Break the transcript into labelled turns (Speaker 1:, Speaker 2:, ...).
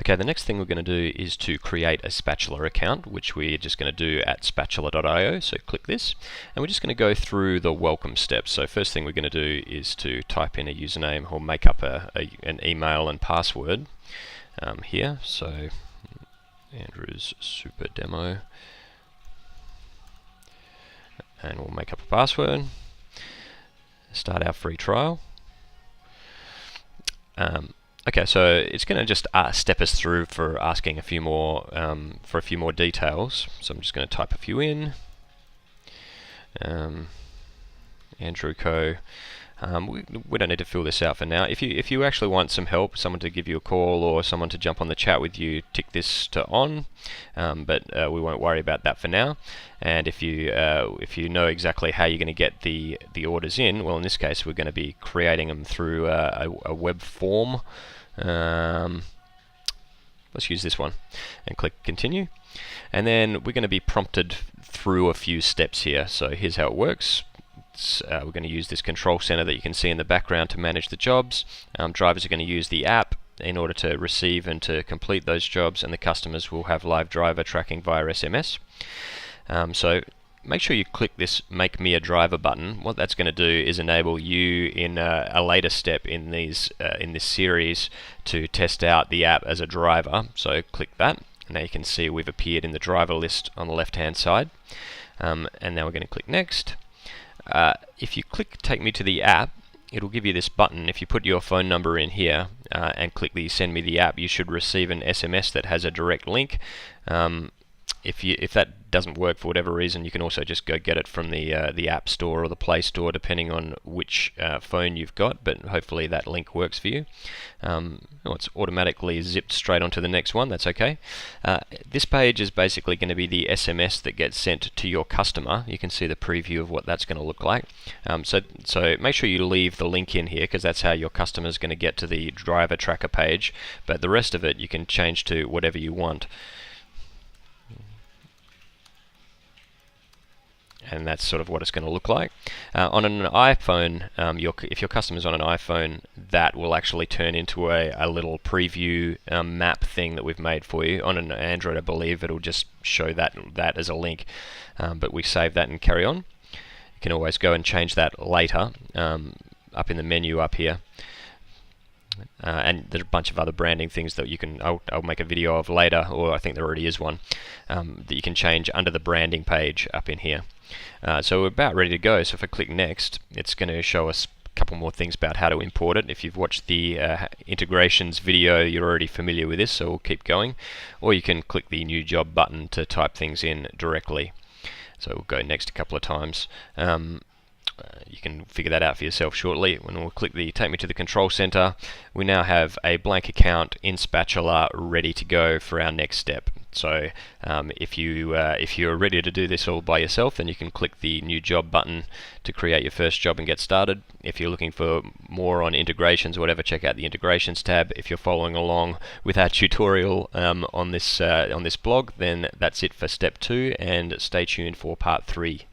Speaker 1: Okay, the next thing we're going to do is to create a Spatula account, which we're just going to do at spatula.io. So click this, and we're just going to go through the welcome steps. So first thing we're going to do is to type in a username or make up an email and password here. So Andrew's Super Demo, and we'll make up a password. Start our free trial. Okay, so it's going to just step us through for asking a few more details. So I'm just going to type a few in. Andrew Co. We don't need to fill this out for now. If you actually want some help, someone to give you a call or someone to jump on the chat with you, tick this to on. But we won't worry about that for now. And if you know exactly how you're going to get the orders in, well, in this case we're going to be creating them through a web form. Let's use this one and click continue. And then we're going to be prompted through a few steps here. So here's how it works. We're going to use this control center that you can see in the background to manage the jobs. Drivers are going to use the app in order to receive and to complete those jobs, and the customers will have live driver tracking via SMS. So make sure you click this Make Me a Driver button. What that's going to do is enable you in a later step in this series to test out the app as a driver. So click that. Now you can see we've appeared in the driver list on the left hand side. And now we're going to click Next. If you click Take Me to the App, it'll give you this button. If you put your phone number in here and click the Send Me the App, you should receive an SMS that has a direct link. If that doesn't work for whatever reason, you can also just go get it from the App Store or the Play Store, depending on which phone you've got, but hopefully that link works for you. It's automatically zipped straight onto the next one. That's okay. This page is basically going to be the SMS that gets sent to your customer. You can see the preview of what that's going to look like. So make sure you leave the link in here, because that's how your customer is going to get to the driver tracker page, but the rest of it you can change to whatever you want. And that's sort of what it's going to look like. On an iPhone, if your customer's on an iPhone, that will actually turn into a little preview map thing that we've made for you. On an Android, I believe it'll just show that as a link, but we save that and carry on. You can always go and change that later up in the menu up here. And there's a bunch of other branding things that you can, I'll make a video of later, or I think there already is one, that you can change under the branding page up in here. So we're about ready to go. So if I click Next, it's going to show us a couple more things about how to import it. If you've watched the integrations video, you're already familiar with this, so we'll keep going. Or you can click the New Job button to type things in directly. So we'll go Next a couple of times. You can figure that out for yourself shortly. When we'll click the Take Me to the Control Center, we now have a blank account in Spatula ready to go for our next step. So if you're ready to do this all by yourself, then you can click the New Job button to create your first job and get started. If you're looking for more on integrations or whatever, check out the Integrations tab. If you're following along with our tutorial on this blog, then that's it for step 2, and stay tuned for part 3.